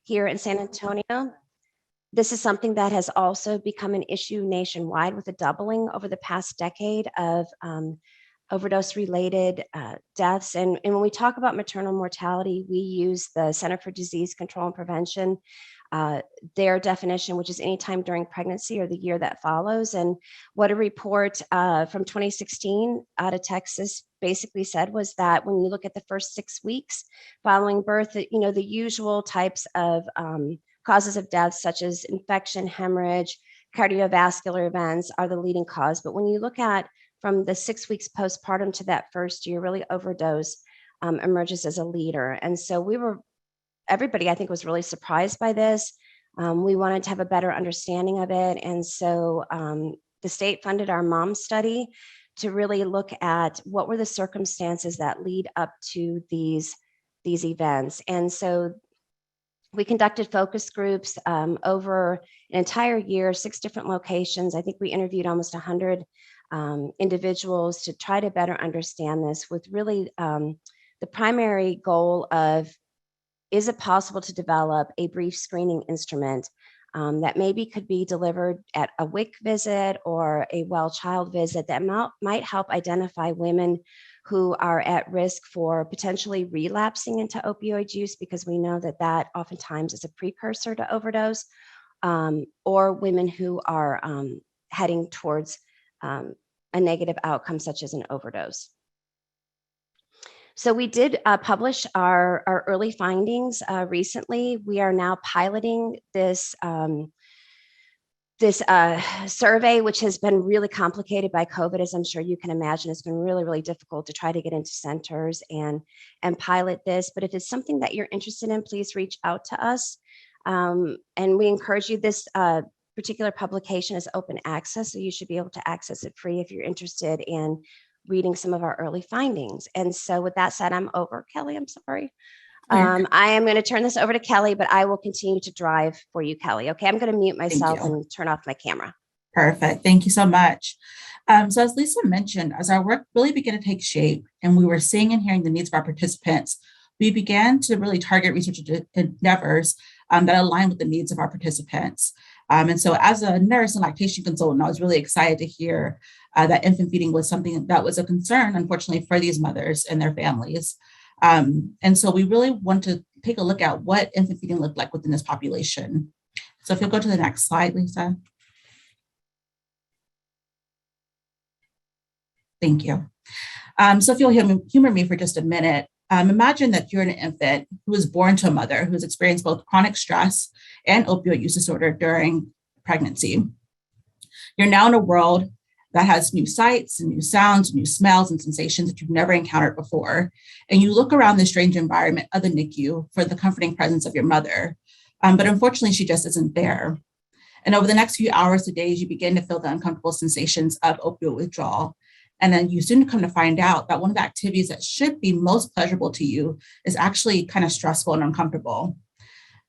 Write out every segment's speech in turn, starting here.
here in San Antonio. This is something that has also become an issue nationwide with a doubling over the past decade of overdose-related deaths. And when we talk about maternal mortality, we use the Center for Disease Control and Prevention, their definition, which is anytime during pregnancy or the year that follows. And what a report from 2016 out of Texas basically said was that when you look at the first 6 weeks following birth, the usual types of causes of death, such as infection, hemorrhage, cardiovascular events are the leading cause. But when you look at from the 6 weeks postpartum to that first year, really overdose emerges as a leader. And so everybody I think was really surprised by this. We wanted to have a better understanding of it. And so the state funded our mom study to really look at what were the circumstances that lead up to these events. And so we conducted focus groups over an entire year, 6 different locations. I think we interviewed almost 100 individuals to try to better understand this, with really the primary goal of, is it possible to develop a brief screening instrument that maybe could be delivered at a WIC visit or a well child visit that might help identify women who are at risk for potentially relapsing into opioid use, because we know that that oftentimes is a precursor to overdose, or women who are heading towards a negative outcome such as an overdose. So we did publish our early findings recently. We are now piloting this survey, which has been really complicated by COVID, as I'm sure you can imagine. It's been really, really difficult to try to get into centers and pilot this. But if it's something that you're interested in, please reach out to us. And we encourage you, this particular publication is open access, so you should be able to access it free if you're interested in reading some of our early findings. And so with that said, I'm over. Kelly, I'm sorry. I am going to turn this over to Kelly, but I will continue to drive for you, Kelly. Okay, I'm going to mute myself and turn off my camera. Perfect. Thank you so much. So as Lisa mentioned, as our work really began to take shape and we were seeing and hearing the needs of our participants, we began to really target research endeavors that align with the needs of our participants. And so as a nurse and lactation consultant, I was really excited to hear that infant feeding was something that was a concern, unfortunately, for these mothers and their families. And so we really want to take a look at what infant feeding looked like within this population. So if you'll go to the next slide, Lisa. Thank you. So if you'll humor me for just a minute, imagine that you're an infant who was born to a mother who has experienced both chronic stress and opioid use disorder during pregnancy. You're now in a world that has new sights and new sounds, new smells and sensations that you've never encountered before. And you look around the strange environment of the NICU for the comforting presence of your mother. But unfortunately, she just isn't there. And over the next few hours to days, you begin to feel the uncomfortable sensations of opioid withdrawal. And then you soon come to find out that one of the activities that should be most pleasurable to you is actually kind of stressful and uncomfortable.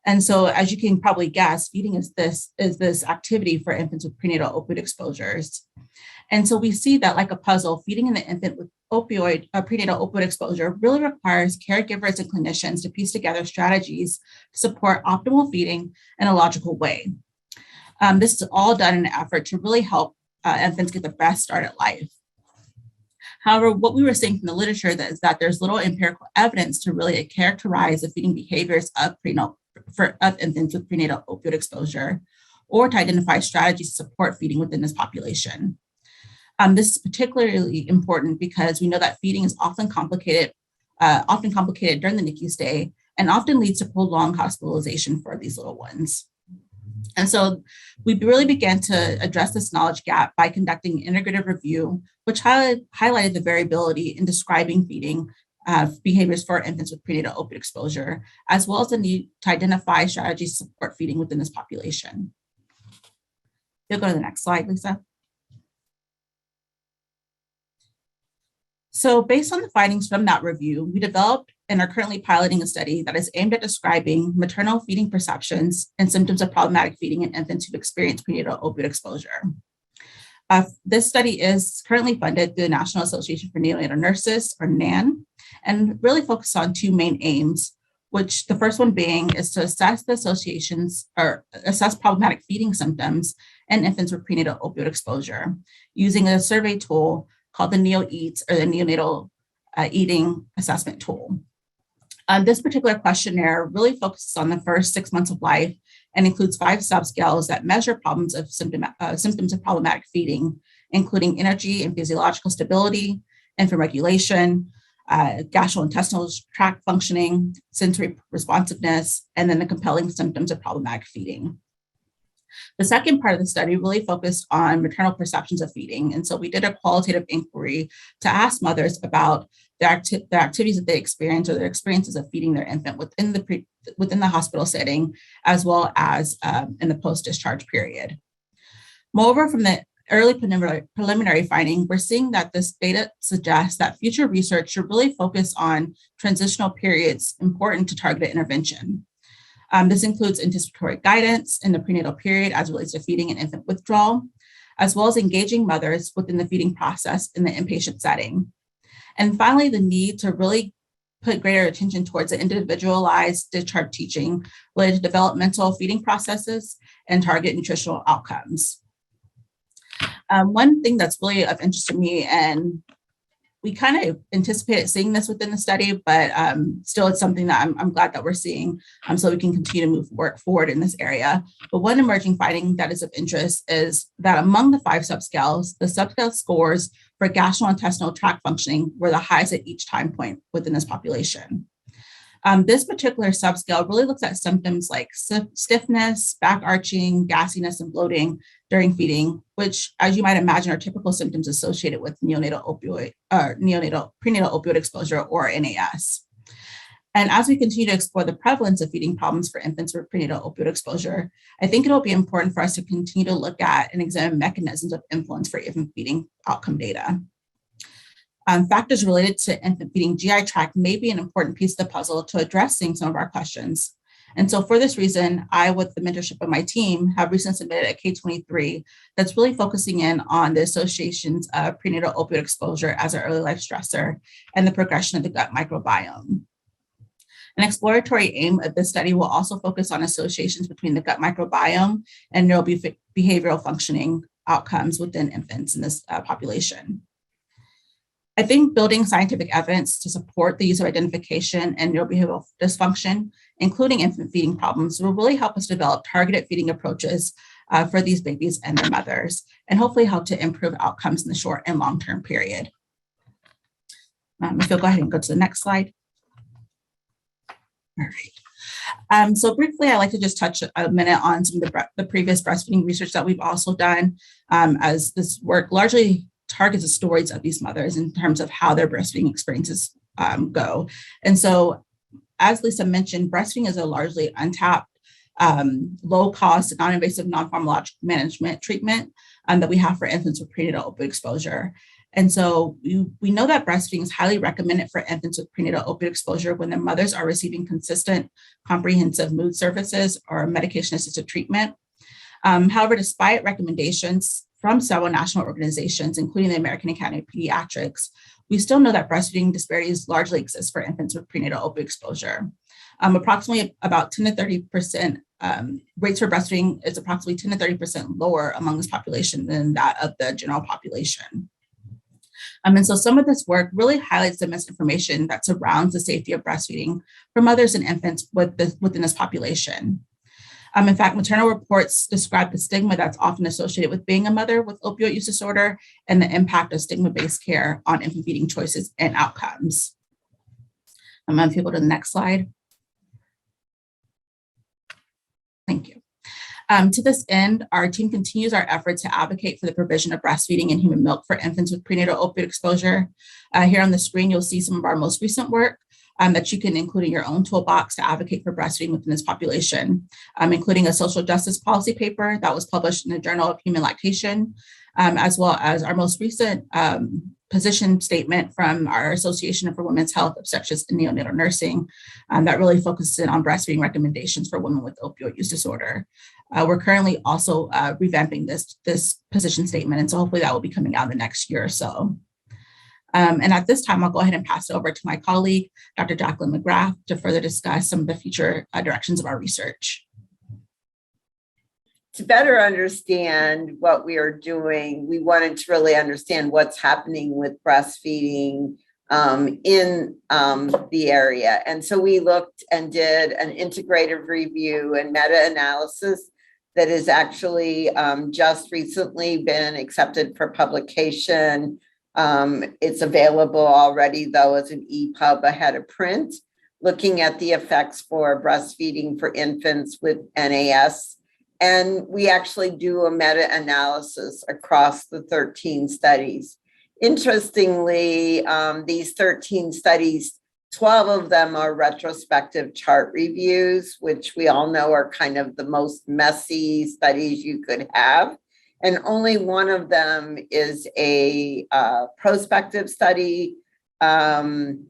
And so, as you can probably guess, feeding is this activity for infants with prenatal opioid exposures. And so we see that, like a puzzle, feeding an infant with prenatal opioid exposure really requires caregivers and clinicians to piece together strategies to support optimal feeding in a logical way. This is all done in an effort to really help infants get the best start at life. However, what we were seeing from the literature is that there's little empirical evidence to really characterize the feeding behaviors of infants with prenatal opioid exposure, or to identify strategies to support feeding within this population. This is particularly important because we know that feeding is often complicated during the NICU stay and often leads to prolonged hospitalization for these little ones. And so we really began to address this knowledge gap by conducting an integrative review, which highlighted the variability in describing feeding behaviors for infants with prenatal opioid exposure, as well as the need to identify strategies to support feeding within this population. You'll go to the next slide, Lisa. So based on the findings from that review, we developed and are currently piloting a study that is aimed at describing maternal feeding perceptions and symptoms of problematic feeding in infants who've experienced prenatal opioid exposure. This study is currently funded through the National Association for Neonatal Nurses, or NAN, and really focused on 2 main aims. which the first one being is to assess the associations or assess problematic feeding symptoms in infants with prenatal opioid exposure using a survey tool called the NEO-EATS, or the Neonatal Eating Assessment Tool. This particular questionnaire really focuses on the first 6 months of life and includes 5 subscales that measure symptoms of problematic feeding, including energy and physiological stability, infant regulation, gastrointestinal tract functioning, sensory responsiveness, and then the compelling symptoms of problematic feeding. The second part of the study really focused on maternal perceptions of feeding. And so we did a qualitative inquiry to ask mothers about the activities that they experience or their experiences of feeding their infant within the hospital setting, as well as in the post-discharge period. Moreover, from the early preliminary finding, we're seeing that this data suggests that future research should really focus on transitional periods important to targeted intervention. This includes anticipatory guidance in the prenatal period as it relates to feeding and infant withdrawal, as well as engaging mothers within the feeding process in the inpatient setting. And finally, the need to really put greater attention towards the individualized discharge teaching related to developmental feeding processes and target nutritional outcomes. One thing that's really of interest to me, and we kind of anticipated seeing this within the study, but still it's something that I'm glad that we're seeing so we can continue to move work forward in this area. But one emerging finding that is of interest is that among the 5 subscales, the subscale scores for gastrointestinal tract functioning were the highest at each time point within this population. This particular subscale really looks at symptoms like stiffness, back arching, gassiness, and bloating during feeding, which, as you might imagine, are typical symptoms associated with prenatal opioid exposure, or NAS. And as we continue to explore the prevalence of feeding problems for infants with prenatal opioid exposure, I think it'll be important for us to continue to look at and examine mechanisms of influence for infant feeding outcome data. Factors related to infant feeding GI tract may be an important piece of the puzzle to addressing some of our questions. And so for this reason, I, with the mentorship of my team, have recently submitted a K-23 that's really focusing in on the associations of prenatal opioid exposure as an early life stressor and the progression of the gut microbiome. An exploratory aim of this study will also focus on associations between the gut microbiome and neurobehavioral functioning outcomes within infants in this population. I think building scientific evidence to support the use of identification and neurobehavioral dysfunction, including infant feeding problems, will really help us develop targeted feeding approaches for these babies and their mothers, and hopefully help to improve outcomes in the short and long-term period. If you'll go ahead and go to the next slide. All right. So briefly, I'd like to just touch a minute on some of the previous breastfeeding research that we've also done, as this work largely targets the stories of these mothers in terms of how their breastfeeding experiences go. And so, as Lisa mentioned, breastfeeding is a largely untapped, low-cost, non-invasive, non-pharmacological management treatment that we have for infants with prenatal opioid exposure. And so we know that breastfeeding is highly recommended for infants with prenatal opioid exposure when their mothers are receiving consistent, comprehensive mood services or medication-assisted treatment. However, despite recommendations from several national organizations, including the American Academy of Pediatrics, we still know that breastfeeding disparities largely exist for infants with prenatal opioid exposure. Approximately about 10 to 30% rates for breastfeeding is approximately 10 to 30% lower among this population than that of the general population. And so some of this work really highlights the misinformation that surrounds the safety of breastfeeding for mothers and infants within this population. In fact, maternal reports describe the stigma that's often associated with being a mother with opioid use disorder and the impact of stigma-based care on infant feeding choices and outcomes. If you go to the next slide. Thank you. To this end, our team continues our efforts to advocate for the provision of breastfeeding and human milk for infants with prenatal opioid exposure. Here on the screen, you'll see some of our most recent work that you can include in your own toolbox to advocate for breastfeeding within this population, including a social justice policy paper that was published in the Journal of Human Lactation, as well as our most recent position statement from our Association for Women's Health, Obstetrics, and Neonatal Nursing that really focuses in on breastfeeding recommendations for women with opioid use disorder. We're currently also revamping this position statement, and so hopefully that will be coming out in the next year or so. And at this time, I'll go ahead and pass it over to my colleague, Dr. Jacqueline McGrath, to further discuss some of the future directions of our research. To better understand what we are doing, we wanted to really understand what's happening with breastfeeding in the area. And so we looked and did an integrative review and meta-analysis that has actually just recently been accepted for publication. It's available already, though, as an EPUB ahead of print, looking at the effects for breastfeeding for infants with NAS. And we actually do a meta-analysis across the 13 studies. Interestingly, these 13 studies, 12 of them are retrospective chart reviews, which we all know are kind of the most messy studies you could have. And only one of them is a prospective study and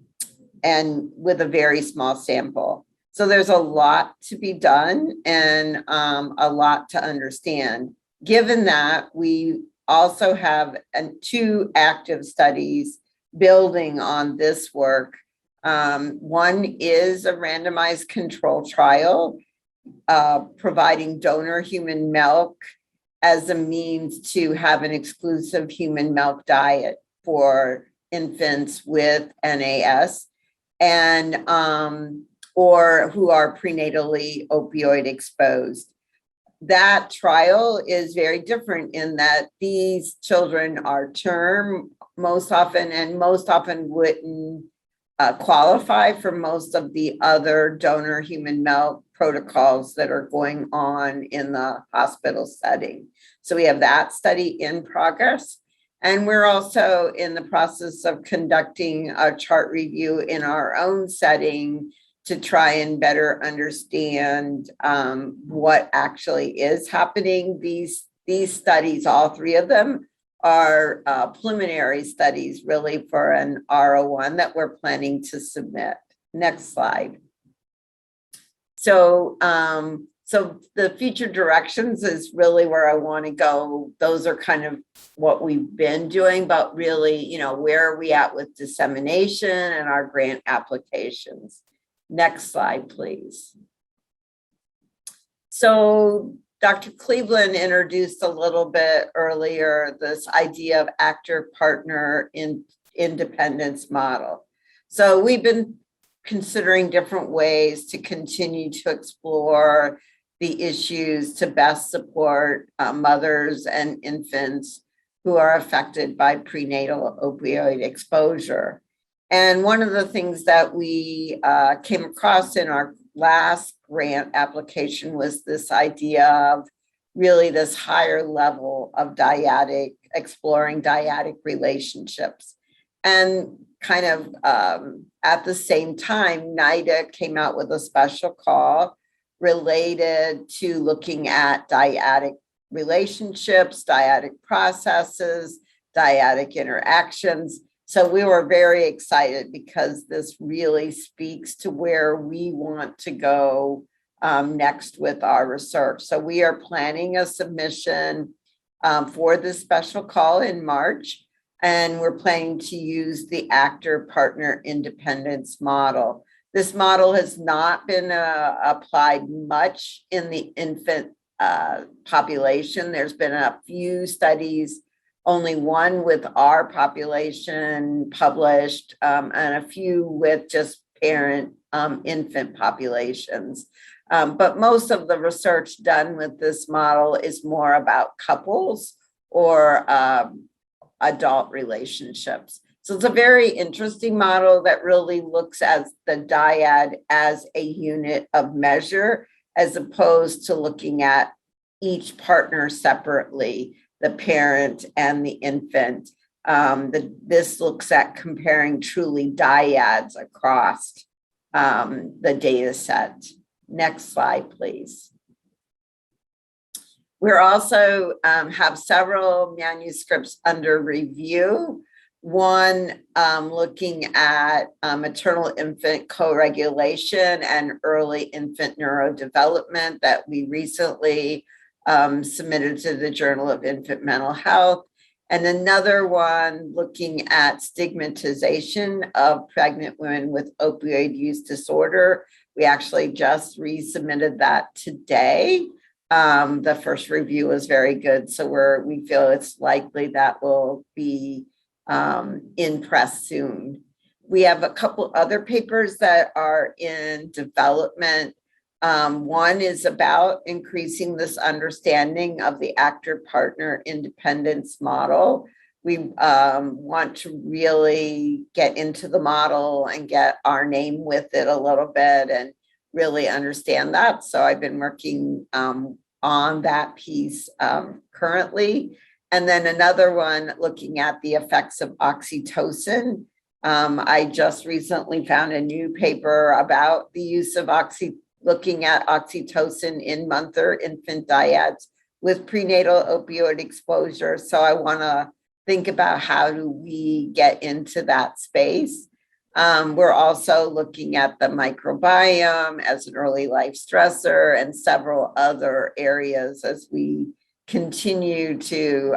with a very small sample. So there's a lot to be done and a lot to understand. Given that, we also have two active studies building on this work. One is a randomized control trial providing donor human milk as a means to have an exclusive human milk diet for infants with NAS and or who are prenatally opioid exposed. That trial is very different in that these children are term most often and most often wouldn't qualify for most of the other donor human milk protocols that are going on in the hospital setting. So we have that study in progress. And we're also in the process of conducting a chart review in our own setting to try and better understand what actually is happening. These studies, all three of them, are preliminary studies really for an R01 that we're planning to submit. Next slide. So the future directions is really where I want to go. Those are kind of what we've been doing, but really, where are we at with dissemination and our grant applications? Next slide, please. So Dr. Cleveland introduced a little bit earlier this idea of actor-partner independence model. So we've been considering different ways to continue to explore the issues to best support mothers and infants who are affected by prenatal opioid exposure. And one of the things that we came across in our last grant application was this idea of really this higher level of exploring dyadic relationships. And kind of at the same time, NIDA came out with a special call related to looking at dyadic relationships, dyadic processes, dyadic interactions. So we were very excited because this really speaks to where we want to go next with our research. So we are planning a submission for this special call in March, and we're planning to use the actor-partner independence model. This model has not been applied much in the infant population. There's been a few studies, only one with our population published, and a few with just parent infant populations. But most of the research done with this model is more about couples or adult relationships. So it's a very interesting model that really looks at the dyad as a unit of measure, as opposed to looking at each partner separately, the parent and the infant. This looks at comparing truly dyads across the data set. Next slide, please. We're also have several manuscripts under review. One looking at maternal infant co-regulation and early infant neurodevelopment that we recently submitted to the Journal of Infant Mental Health, And another one looking at stigmatization of pregnant women with opioid use disorder. We actually just resubmitted that today. The first review was very good, so we feel it's likely that will be in press soon. We have a couple other papers that are in development. One is about increasing this understanding of the actor-partner independence model. We want to really get into the model and get our name with it a little bit and really understand that. So I've been working on that piece currently. And then another one looking at the effects of oxytocin. I just recently found a new paper about the use of looking at oxytocin in mother infant dyads with prenatal opioid exposure. So I want to think about how do we get into that space. We're also looking at the microbiome as an early life stressor and several other areas as we continue to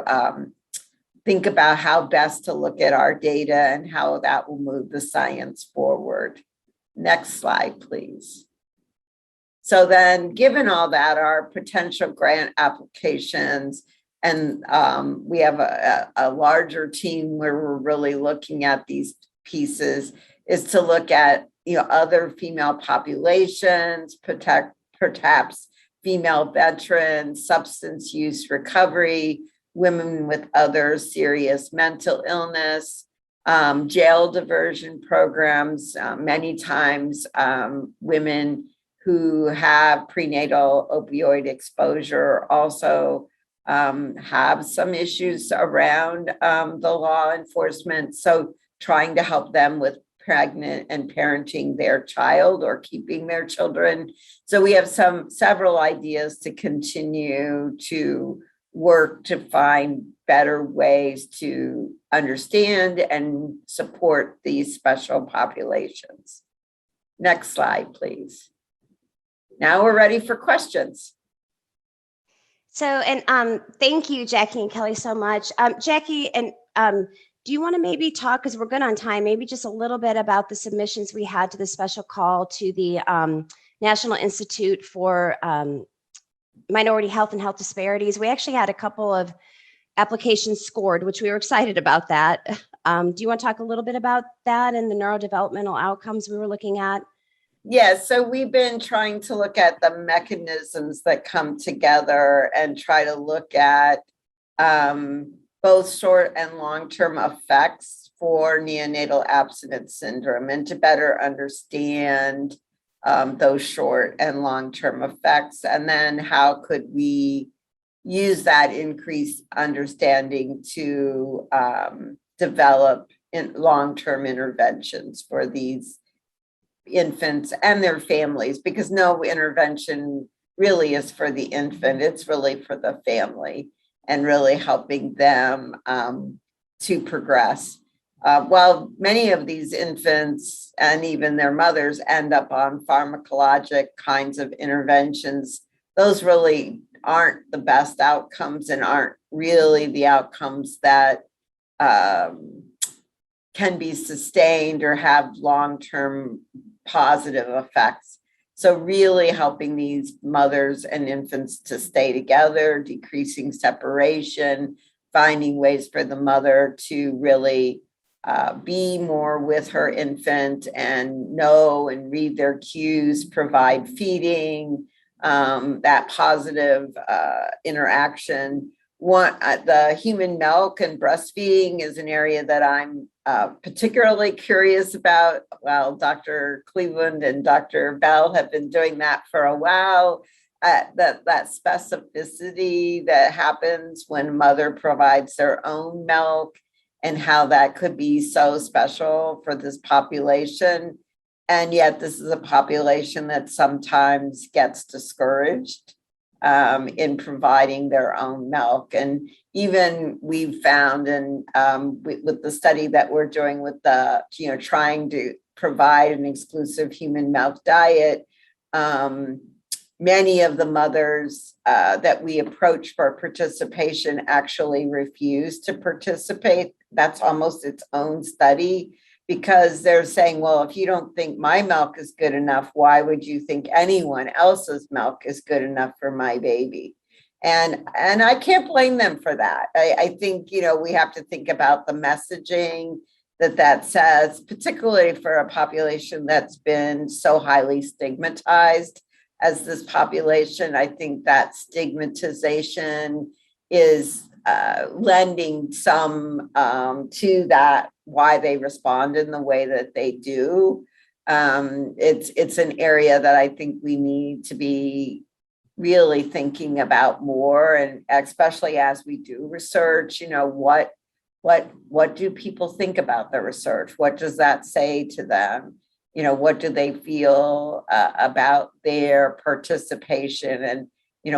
think about how best to look at our data and how that will move the science forward. Next slide, please. So then, given all that, our potential grant applications, and we have a larger team where we're really looking at these pieces, is to look at other female populations, perhaps female veterans, substance use recovery, women with other serious mental illness, jail diversion programs, many times women who have prenatal opioid exposure also have some issues around the law enforcement. So trying to help them with pregnant and parenting their child or keeping their children. So we have several ideas to continue to work to find better ways to understand and support these special populations. Next slide, please. Now we're ready for questions. So, and thank you, Jackie and Kelly, so much. Jackie, and do you want to maybe talk, because we're good on time, maybe just a little bit about the submissions we had to the special call to the National Institute for Minority Health and Health Disparities? We actually had a couple of applications scored, which we were excited about that. Do you want to talk a little bit about that and the neurodevelopmental outcomes we were looking at? Yeah, so we've been trying to look at the mechanisms that come together and try to look at both short and long-term effects for neonatal abstinence syndrome, and to better understand those short and long-term effects, and then how could we use that increased understanding to develop long-term interventions for these infants and their families, because no intervention really is for the infant, it's really for the family and really helping them to progress. While many of these infants and even their mothers end up on pharmacologic kinds of interventions, those really aren't the best outcomes and aren't really the outcomes that can be sustained or have long-term positive effects. So really helping these mothers and infants to stay together, decreasing separation, finding ways for the mother to really be more with her infant and know and read their cues, provide feeding, that positive interaction. The human milk and breastfeeding is an area that I'm particularly curious about. Well, Dr. Cleveland and Dr. Bell have been doing that for a while. That specificity that happens when mother provides their own milk and how that could be so special for this population. And yet this is a population that sometimes gets discouraged in providing their own milk. And even we've found, and with the study that we're doing with the, trying to provide an exclusive human milk diet, many of the mothers that we approach for participation actually refuse to participate. That's almost its own study, because they're saying, well, if you don't think my milk is good enough, why would you think anyone else's milk is good enough for my baby? And I can't blame them for that. I think, we have to think about the messaging that says, particularly for a population that's been so highly stigmatized as this population. I think that stigmatization is lending some to that, why they respond in the way that they do. It's an area that I think we need to be really thinking about more, and especially as we do research, what do people think about the research? What does that say to them? What do they feel about their participation, and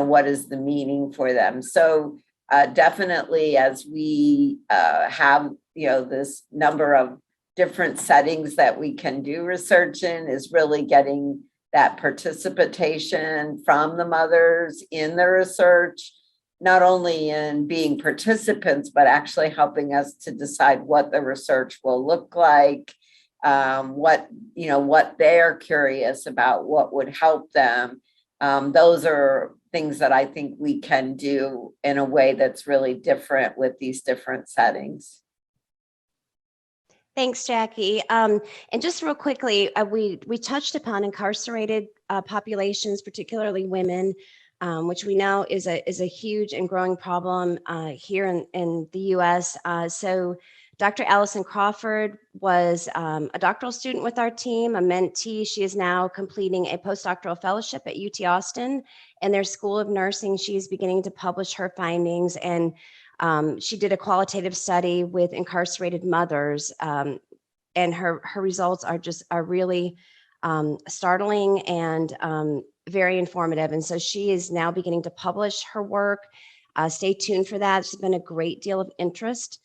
what is the meaning for them? So definitely, as we have this number of different settings that we can do research in, is really getting that participation from the mothers in the research, not only in being participants, but actually helping us to decide what the research will look like, what they're curious about, what would help them. Those are things that I think we can do in a way that's really different with these different settings. Thanks, Jackie. And just real quickly, we touched upon incarcerated populations, particularly women, which we know is a huge and growing problem here in the U.S. So Dr. Allison Crawford was a doctoral student with our team, a mentee. She is now completing a postdoctoral fellowship at UT Austin and their School of Nursing. She is beginning to publish her findings, and she did a qualitative study with incarcerated mothers, and her results are really startling and very informative. And so she is now beginning to publish her work. Stay tuned for that. There's been a great deal of interest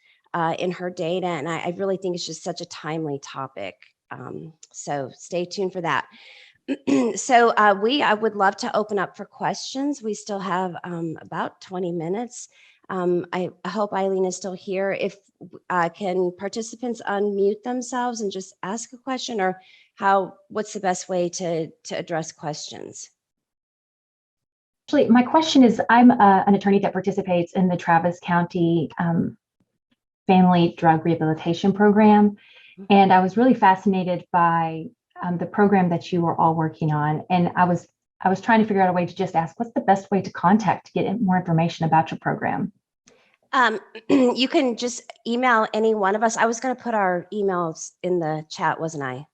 in her data, and I really think it's just such a timely topic. So stay tuned for that. So I would love to open up for questions. We still have about 20 minutes. I hope Eileen is still here. If can participants unmute themselves and just ask a question, or what's the best way to address questions? Actually, my question is, I'm an attorney that participates in the Travis County Family Drug Rehabilitation Program. And I was really fascinated by the program that you were all working on. And I was trying to figure out a way to just ask, what's the best way to contact to get more information about your program? You can just email any one of us. I was going to put our emails in the chat, wasn't I?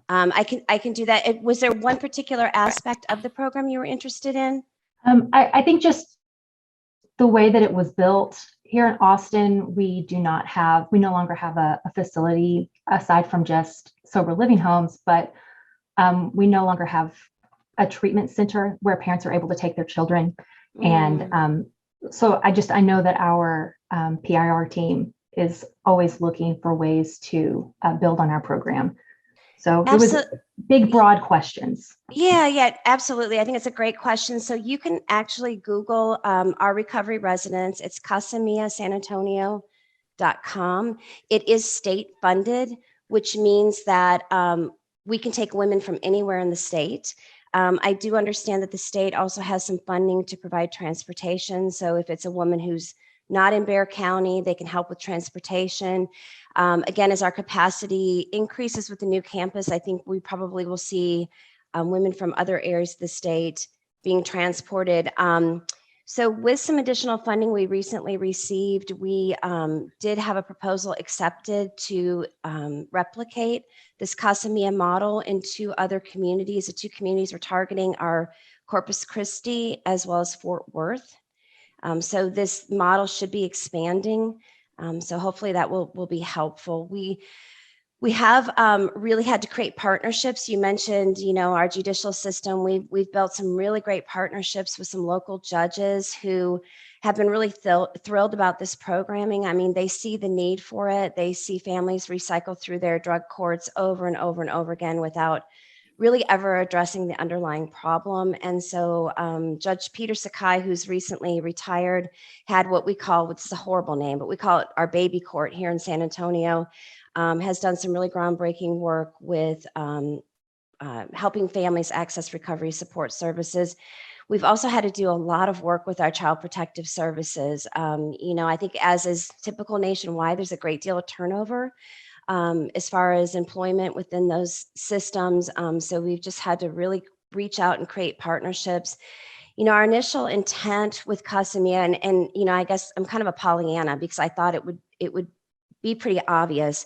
I can do that. Was there one particular aspect of the program you were interested in? I think just the way that it was built. Here in Austin, we no longer have a facility aside from just sober living homes, but we no longer have a treatment center where parents are able to take their children. And so I know that our PIR team is always looking for ways to build on our program. So it was big, broad questions. Yeah, absolutely. I think it's a great question. So you can actually Google our recovery residence. It's casamiasanantonio.com. It is state funded, which means that we can take women from anywhere in the state. I do understand that the state also has some funding to provide transportation. So if it's a woman who's not in Bexar County, they can help with transportation. Again, as our capacity increases with the new campus, I think we probably will see women from other areas of the state being transported. So with some additional funding we recently received, we did have a proposal accepted to replicate this Casa Mia model in two other communities. The two communities we're targeting are Corpus Christi as well as Fort Worth. So this model should be expanding. So hopefully that will be helpful. We have really had to create partnerships. You mentioned, our judicial system. We've built some really great partnerships with some local judges who have been really thrilled about this programming. I mean, they see the need for it. They see families recycle through their drug courts over and over and over again without really ever addressing the underlying problem. And so Judge Peter Sakai, who's recently retired, had what we call, which is a horrible name, but we call it our baby court here in San Antonio, has done some really groundbreaking work with helping families access recovery support services. We've also had to do a lot of work with our child protective services. I think as is typical nationwide, there's a great deal of turnover as far as employment within those systems. So we've just had to really reach out and create partnerships. Our initial intent with Casamia, and I guess I'm kind of a Pollyanna because I thought it would be pretty obvious,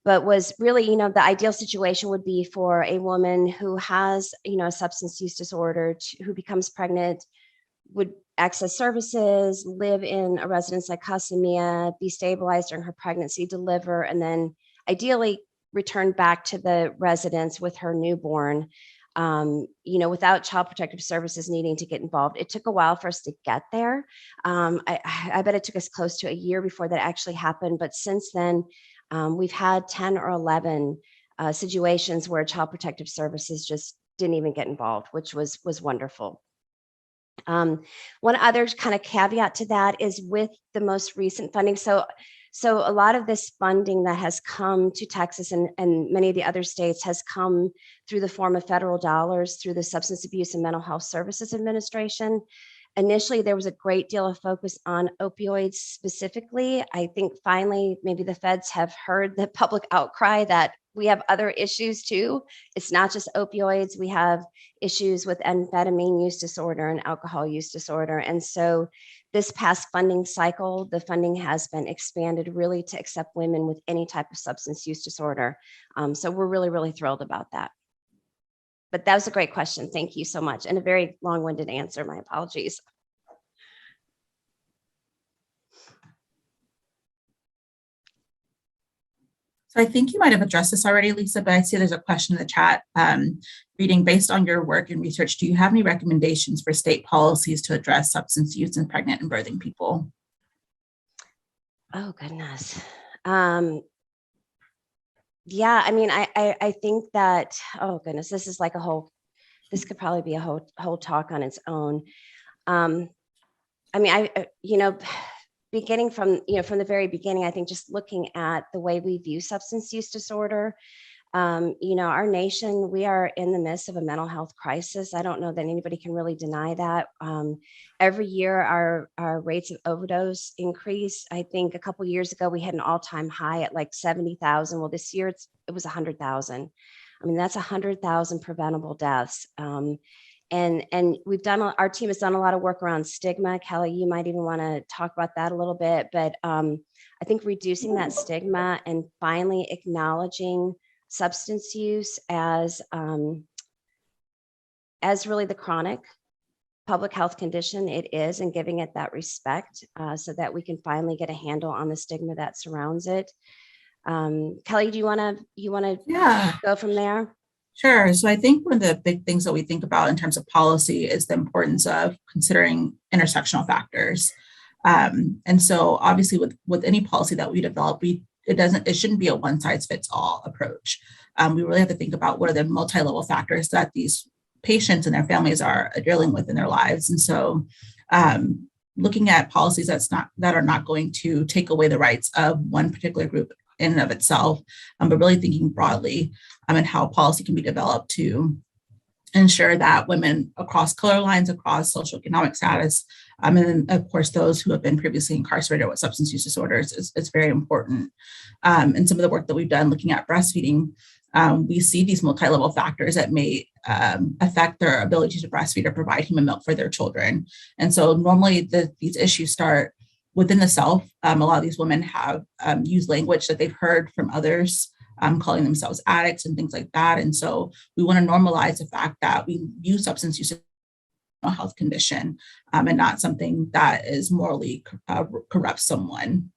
but was really, the ideal situation would be for a woman who has, a substance use disorder, who becomes pregnant, would access services, live in a residence like Casamia, be stabilized during her pregnancy, deliver, and then ideally return back to the residence with her newborn, without child protective services needing to get involved. It took a while for us to get there. I bet it took us close to a year before that actually happened. But since then, we've had 10 or 11 situations where child protective services just didn't even get involved, which was wonderful. One other kind of caveat to that is with the most recent funding. So a lot of this funding that has come to Texas and many of the other states has come through the form of federal dollars through the Substance Abuse and Mental Health Services Administration. Initially, there was a great deal of focus on opioids specifically. I think finally, maybe the feds have heard the public outcry that we have other issues too. It's not just opioids. We have issues with amphetamine use disorder and alcohol use disorder. And so this past funding cycle, the funding has been expanded really to accept women with any type of substance use disorder. So we're really, really thrilled about that. But that was a great question. Thank you so much. And a very long-winded answer. My apologies. So I think you might have addressed this already, Lisa, but I see there's a question in the chat. Reading, based on your work and research, do you have any recommendations for state policies to address substance use in pregnant and birthing people? Oh, goodness. Yeah, I mean, I think that, oh goodness, this is like this could probably be a whole talk on its own. I mean, beginning from the very beginning, I think just looking at the way we view substance use disorder, our nation, we are in the midst of a mental health crisis. I don't know that anybody can really deny that. Every year, our rates of overdose increase. I think a couple years ago, we had an all-time high at like 70,000. Well, this year it was 100,000. I mean, that's 100,000 preventable deaths. And our team has done a lot of work around stigma. Kelly, you might even want to talk about that a little bit, but I think reducing that stigma and finally acknowledging substance use as really the chronic public health condition it is, and giving it that respect so that we can finally get a handle on the stigma that surrounds it. Kelly, do you want to go from there? Sure. So I think one of the big things that we think about in terms of policy is the importance of considering intersectional factors. And so obviously with any policy that we develop, it shouldn't be a one size fits all approach. We really have to think about what are the multi-level factors that these patients and their families are dealing with in their lives. And so looking at policies that are not going to take away the rights of one particular group in and of itself, but really thinking broadly and how policy can be developed to ensure that women across color lines, across socioeconomic status, and then of course those who have been previously incarcerated with substance use disorders is very important. And some of the work that we've done looking at breastfeeding, we see these multi-level factors that may affect their ability to breastfeed or provide human milk for their children. And so normally these issues start within the self. A lot of these women have used language that they've heard from others, calling themselves addicts and things like that. And so we want to normalize the fact that we use substance use as a health condition and not something that is morally corrupts someone.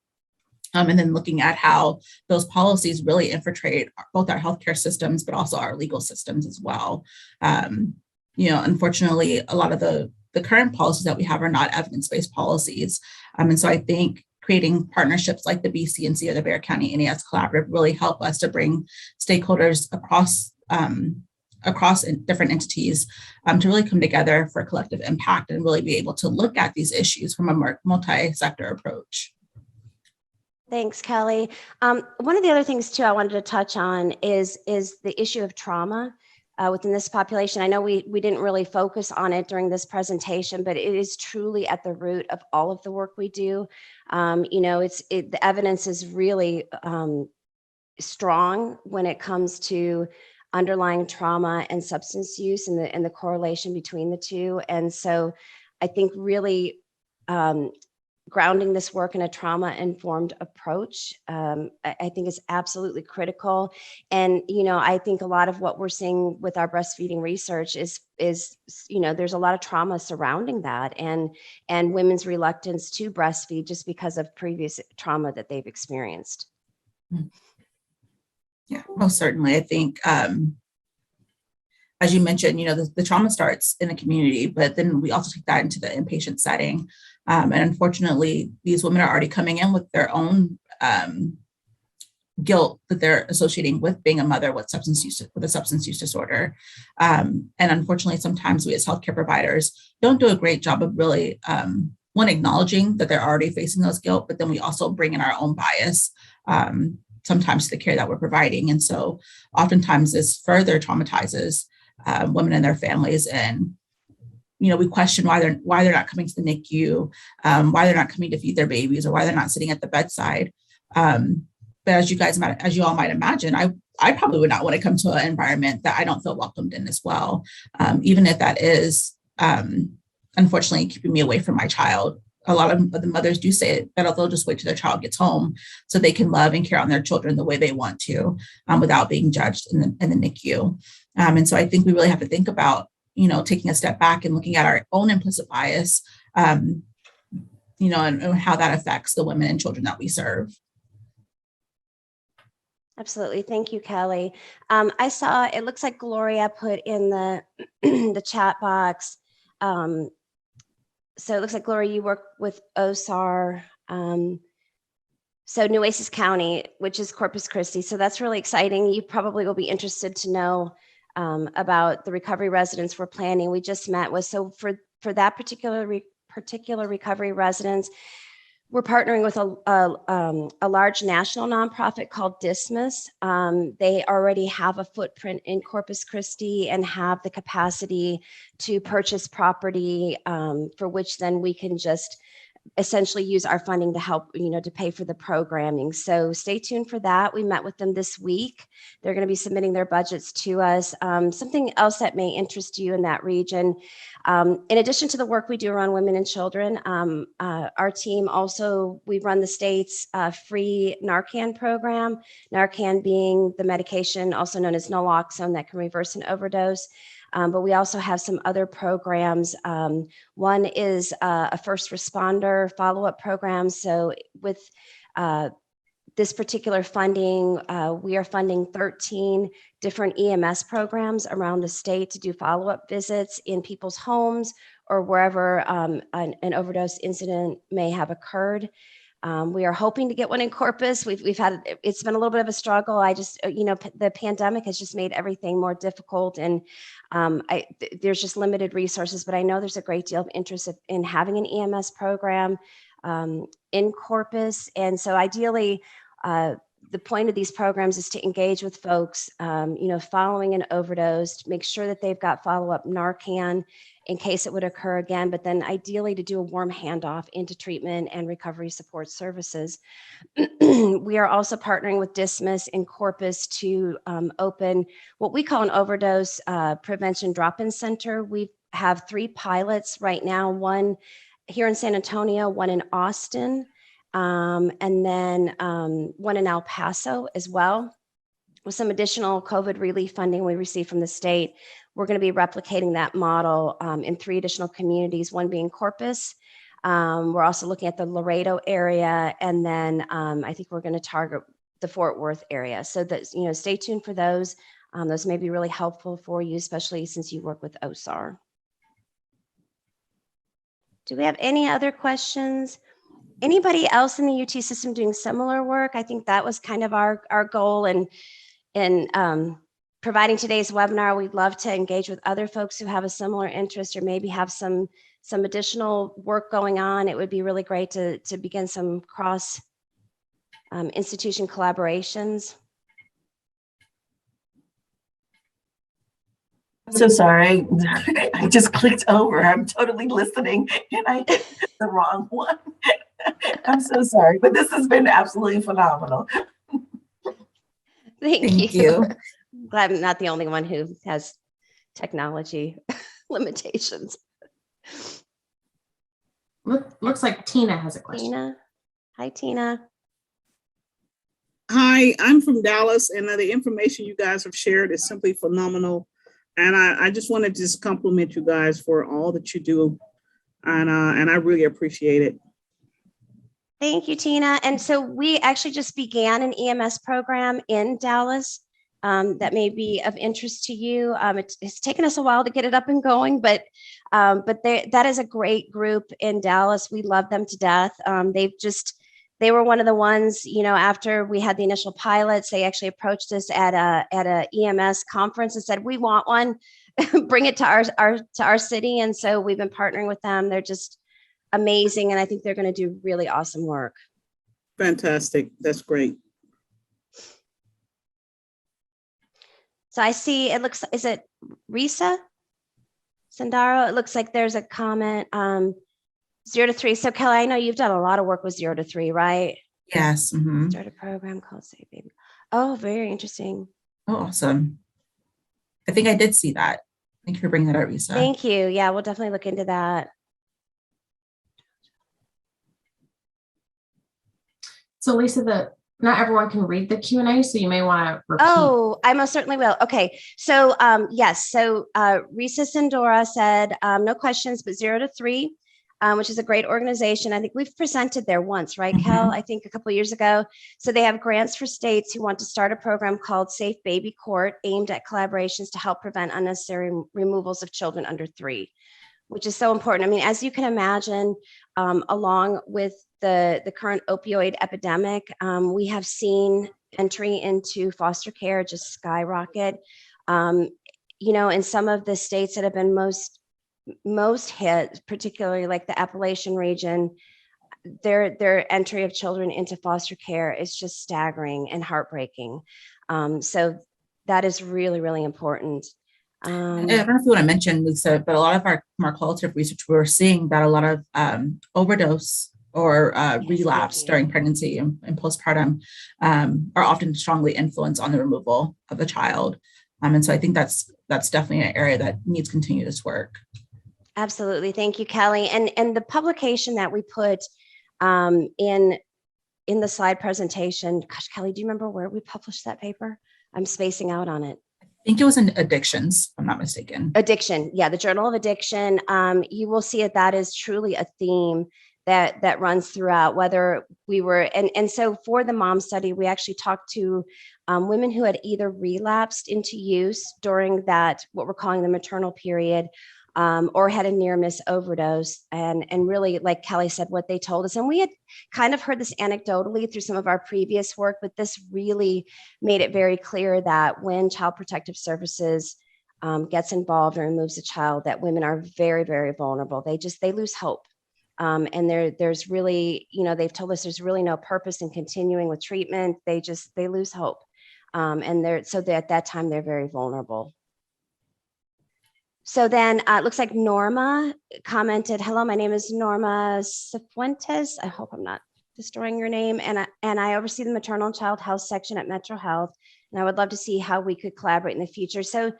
And then looking at how those policies really infiltrate both our healthcare systems, but also our legal systems as well. Unfortunately, a lot of the current policies that we have are not evidence-based policies. And so I think creating partnerships like the BCNC or the Bexar County NAS Collaborative really help us to bring stakeholders across across different entities to really come together for collective impact and really be able to look at these issues from a multi-sector approach. Thanks, Kelly. One of the other things too I wanted to touch on is the issue of trauma within this population. I know we didn't really focus on it during this presentation, but it is truly at the root of all of the work we do. The evidence is really strong when it comes to underlying trauma and substance use and the correlation between the two. And so I think really grounding this work in a trauma-informed approach, I think is absolutely critical. And, I think a lot of what we're seeing with our breastfeeding research is there's a lot of trauma surrounding that and women's reluctance to breastfeed just because of previous trauma that they've experienced. Yeah, most certainly. I think, as you mentioned, the trauma starts in the community, but then we also take that into the inpatient setting. And unfortunately, these women are already coming in with their own guilt that they're associating with being a mother with a substance use disorder. And unfortunately, sometimes we as healthcare providers don't do a great job of really, one, acknowledging that they're already facing those guilt, but then we also bring in our own bias sometimes to the care that we're providing. And so oftentimes this further traumatizes women and their families. And we question why they're not coming to the NICU, why they're not coming to feed their babies, or why they're not sitting at the bedside. But as you all might imagine, I probably would not want to come to an environment that I don't feel welcomed in as well, even if that is unfortunately keeping me away from my child. A lot of the mothers do say that they'll just wait till their child gets home so they can love and care on their children the way they want to, without being judged in the NICU. And so I think we really have to think about taking a step back and looking at our own implicit bias, and how that affects the women and children that we serve. Absolutely. Thank you, Kelly. I saw, it looks like Gloria put in the, the chat box. So it looks like, Gloria, you work with OSAR. So Nueces County, which is Corpus Christi. So that's really exciting. You probably will be interested to know about the recovery residents we're planning. We just met with, so for that particular recovery residents, we're partnering with a large national nonprofit called Dismiss. They already have a footprint in Corpus Christi and have the capacity to purchase property for which then we can just essentially use our funding to help, to pay for the programming. So stay tuned for that. We met with them this week. They're going to be submitting their budgets to us. Something else that may interest you in that region, in addition to the work we do around women and children, our team also, we run the state's free Narcan program, Narcan being the medication also known as naloxone that can reverse an overdose. But we also have some other programs. One is a first responder follow-up program. So with this particular funding, we are funding 13 different EMS programs around the state to do follow-up visits in people's homes or wherever an overdose incident may have occurred. We are hoping to get one in Corpus. It's been a little bit of a struggle. The pandemic has just made everything more difficult, and there's just limited resources, but I know there's a great deal of interest in having an EMS program in Corpus. And so ideally, the point of these programs is to engage with folks, following an overdose, to make sure that they've got follow-up Narcan in case it would occur again, but then ideally to do a warm handoff into treatment and recovery support services. We are also partnering with Dismiss in Corpus to open what we call an overdose prevention drop-in center. We have 3 pilots right now, one here in San Antonio, one in Austin, and then one in El Paso as well. With some additional COVID relief funding we received from the state, we're going to be replicating that model in 3 additional communities, one being Corpus. We're also looking at the Laredo area, and then I think we're going to target the Fort Worth area. So that, stay tuned for those. Those may be really helpful for you, especially since you work with OSAR. Do we have any other questions? Anybody else in the UT system doing similar work? I think that was kind of our goal and providing today's webinar. We'd love to engage with other folks who have a similar interest or maybe have some additional work going on. It would be really great to begin some cross institution collaborations. I'm so sorry. I just clicked over. I'm totally listening and I hit the wrong one. I'm so sorry, but this has been absolutely phenomenal. Thank you. Glad I'm not the only one who has technology limitations. Looks like Tina has a question. Tina. Hi, Tina. Hi, I'm from Dallas, and the information you guys have shared is simply phenomenal. And I just want to just compliment you guys for all that you do, and I really appreciate it. Thank you, Tina. And so we actually just began an EMS program in Dallas that may be of interest to you. It's taken us a while to get it up and going, but that is a great group in Dallas. We love them to death. They were one of the ones, after we had the initial pilots, they actually approached us at a EMS conference and said, we want one, bring it to our city. And so we've been partnering with them. They're just amazing. And I think they're going to do really awesome work. Fantastic. That's great. So I see is it Risa Sandaro? It looks like there's a comment, 0 to 3. So Kelly, I know you've done a lot of work with 0 to 3, right? Yes. Mm-hmm. Start a program called Save Baby. Oh, very interesting. Oh, awesome. I think I did see that. Thank you for bringing that up, Risa. Thank you. Yeah, we'll definitely look into that. So Lisa, not everyone can read the Q&A, so you may want to repeat. Oh, I most certainly will. Okay. So yes. So Risa Sandora said, no questions, but 0 to 3, which is a great organization. I think we've presented there once, right, Kel? I think a couple of years ago. So they have grants for states who want to start a program called Safe Baby Court, aimed at collaborations to help prevent unnecessary removals of children under 3, which is so important. I mean, as you can imagine, along with the current opioid epidemic, we have seen entry into foster care just skyrocket. In some of the states that have been most hit, particularly like the Appalachian region, their entry of children into foster care is just staggering and heartbreaking. So that is really, really important. I don't know if you want to mention, Lisa, but a lot of our qualitative research, we're seeing that a lot of overdose or relapse during pregnancy and postpartum are often strongly influenced on the removal of the child. And so I think that's definitely an area that needs continuous work. Absolutely. Thank you, Kelly. And the publication that we put in the slide presentation, gosh, Kelly, do you remember where we published that paper? I'm spacing out on it. I think it was in Addictions, if I'm not mistaken. Addiction. Yeah, the Journal of Addiction. You will see that is truly a theme that runs throughout, whether we were, and so for the mom study, we actually talked to women who had either relapsed into use during that, what we're calling the maternal period, or had a near miss overdose. And really, like Kelly said, what they told us, and we had kind of heard this anecdotally through some of our previous work, but this really made it very clear that when Child Protective Services gets involved or removes a child, that women are very, very vulnerable. They lose hope. And there's really, they've told us there's really no purpose in continuing with treatment. They lose hope. So at that time, they're very vulnerable. So then it looks like Norma commented, hello, my name is Norma Cifuentes. I hope I'm not destroying your name. And I oversee the maternal and child health section at Metro Health. And I would love to see how we could collaborate in the future. So,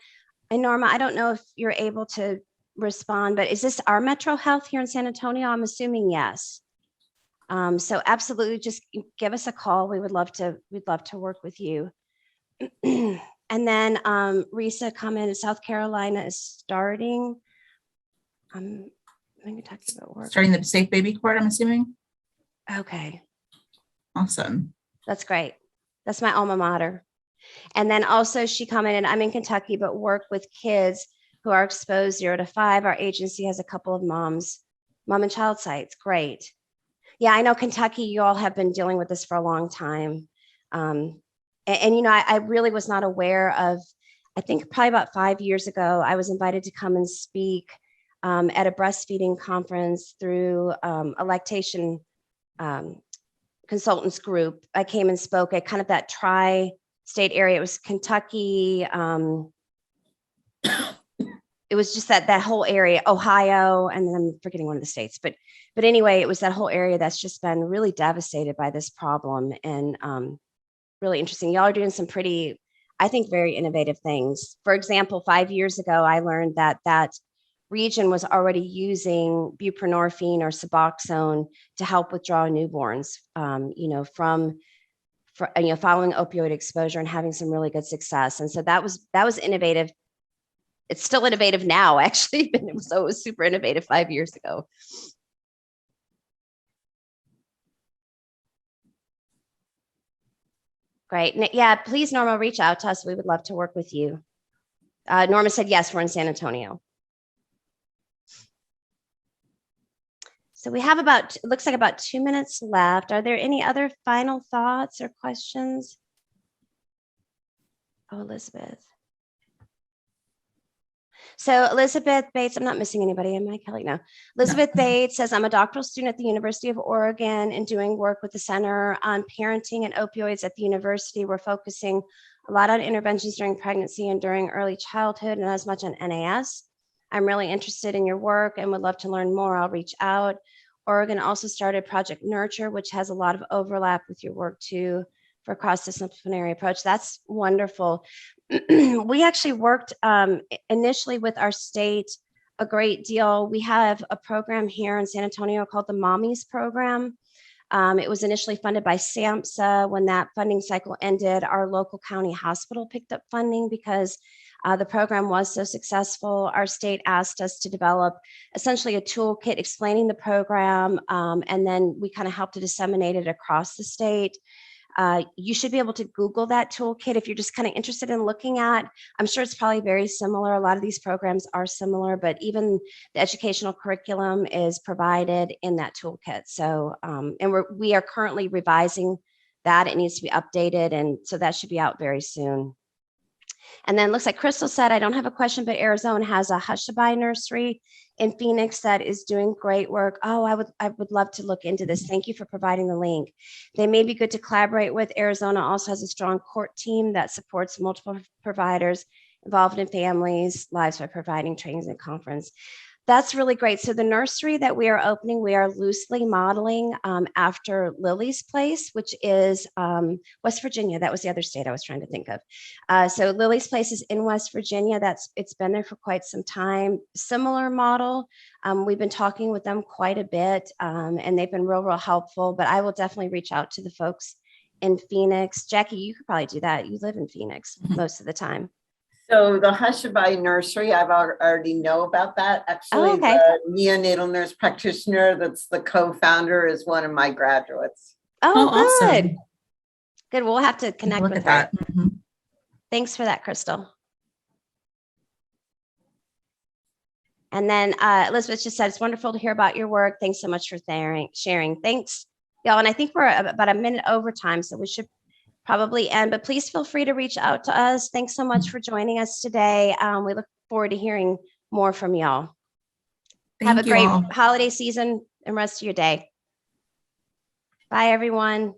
and Norma, I don't know if you're able to respond, but is this our Metro Health here in San Antonio? I'm assuming yes. So absolutely, just give us a call. We'd love to work with you. And then Risa commented, South Carolina is starting. I'm going to talk about work. Starting the Safe Baby Court, I'm assuming. Okay. Awesome. That's great. That's my alma mater. And then also she commented, I'm in Kentucky, but work with kids who are exposed 0 to 5. Our agency has a couple of mom and child sites. Great. Yeah, I know Kentucky, you all have been dealing with this for a long time. I really was not aware of I think probably about 5 years ago, I was invited to come and speak at a breastfeeding conference through a lactation consultants group. I came and spoke at kind of that tri-state area. It was Kentucky. It was just that whole area, Ohio, and then I'm forgetting one of the states. But anyway, it was that whole area that's just been really devastated by this problem, and really interesting. Y'all are doing some pretty, I think, very innovative things. For example, 5 years ago, I learned that region was already using buprenorphine or Suboxone to help withdraw newborns, from following opioid exposure and having some really good success. And so that was innovative. It's still innovative now, actually, but it was super innovative 5 years ago. Great. Yeah, please, Norma, reach out to us. We would love to work with you. Norma said, yes, we're in San Antonio. So we have it looks like about 2 minutes left. Are there any other final thoughts or questions? Oh, Elizabeth. So Elizabeth Bates, I'm not missing anybody, am I, Kelly? No. Elizabeth Bates says, I'm a doctoral student at the University of Oregon and doing work with the Center on Parenting and Opioids at the university. We're focusing a lot on interventions during pregnancy and during early childhood, and not as much on NAS. I'm really interested in your work and would love to learn more. I'll reach out. Oregon also started Project Nurture, which has a lot of overlap with your work too, for a cross-disciplinary approach. That's wonderful. We actually worked initially with our state a great deal. We have a program here in San Antonio called the Mommies Program. It was initially funded by SAMHSA. When that funding cycle ended, our local county hospital picked up funding because the program was so successful. Our state asked us to develop essentially a toolkit explaining the program, and then we kind of helped to disseminate it across the state. You should be able to Google that toolkit if you're just kind of interested in looking at. I'm sure it's probably very similar. A lot of these programs are similar, but even the educational curriculum is provided in that toolkit. So, and we are currently revising that. It needs to be updated, and so that should be out very soon. And then looks like Crystal said, I don't have a question, but Arizona has a Hushabye nursery in Phoenix that is doing great work. Oh, I would love to look into this. Thank you for providing the link. They may be good to collaborate with. Arizona also has a strong court team that supports multiple providers involved in families' lives by providing trainings and conference. That's really great. So the nursery that we are opening, we are loosely modeling after Lily's Place, which is West Virginia. That was the other state I was trying to think of. So Lily's Place is in West Virginia. It's been there for quite some time. Similar model. We've been talking with them quite a bit, and they've been real helpful. But I will definitely reach out to the folks in Phoenix. Jackie, you could probably do that. You live in Phoenix most of the time. So the Hushabye nursery, I've already know about that. Actually, the neonatal nurse practitioner that's the co-founder is one of my graduates. Oh, good. Awesome. Good. We'll have to connect with her. That. Mm-hmm. Thanks for that, Crystal. And then Elizabeth just said, it's wonderful to hear about your work. Thanks so much for sharing. Thanks, y'all. And I think we're about a minute over time, so we should probably end, but please feel free to reach out to us. Thanks so much for joining us today. We look forward to hearing more from y'all. Have a great holiday season and rest of your day. Bye, everyone.